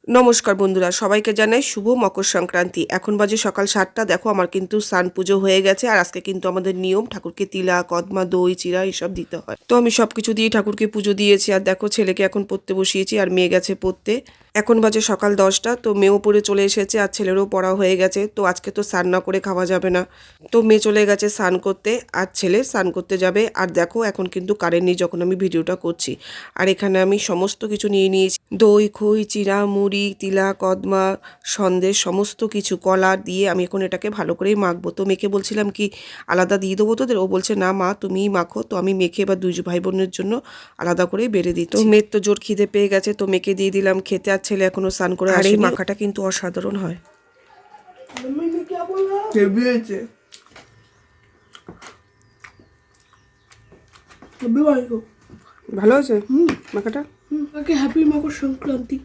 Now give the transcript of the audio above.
নমস্কার বন্ধুরা, সবাইকে জানাই শুভ মকর সংক্রান্তি। এখন বাজে সকাল 7টা। দেখো আমার কিন্তু স্নান পুজো হয়ে গেছে। আর আজকে কিন্তু আমাদের নিয়ম ঠাকুরকে তিলা, কদমা, দই, চিড়া এসব দিতে হয়। তো আমি সব কিছু দিয়ে ঠাকুরকে পুজো দিয়েছি। আর দেখো ছেলেকে এখন পড়তে বসিয়েছি আর মেয়ে গেছে পড়তে। এখন বাজে সকাল 10টা। তো মেয়েও পড়ে চলে এসেছে আর ছেলেরও পড়া হয়ে গেছে। তো আজকে তো স্নান না করে খাওয়া যাবে না। তো মেয়ে চলে গেছে স্নান করতে আর ছেলে স্নান করতে যাবে। আর দেখো এখন কিন্তু কারেন্ট নেই যখন আমি ভিডিওটা করছি। আর এখানে আমি সমস্ত কিছু নিয়ে নিয়েছি, দই, খই, চিড়া, মুড়ি, তিলা, কদমা, সন্দেশ, সমস্ত কিছু কলা দিয়ে আমি এখন এটাকে ভালো করেই মাখবো। তো মেয়েকে বলছিলাম কি আলাদা দিয়ে দেবো তোদের, ও বলছে না মা তুমিই মাখো। তো আমি মেখে এবার দুই ভাই বোনের জন্য আলাদা করেই বেড়ে দিই। তো মেয়ের তো জোর খিদে পেয়ে গেছে, তো মেয়েকে দিয়ে দিলাম খেতে। আর ছেলে এখনো স্নান করে আসেনি। আর এই মাখাটা কিন্তু অসাধারণ হয়। ভালো হয়েছে মাখাটা। হ্যাপি মকর সংক্রান্তি।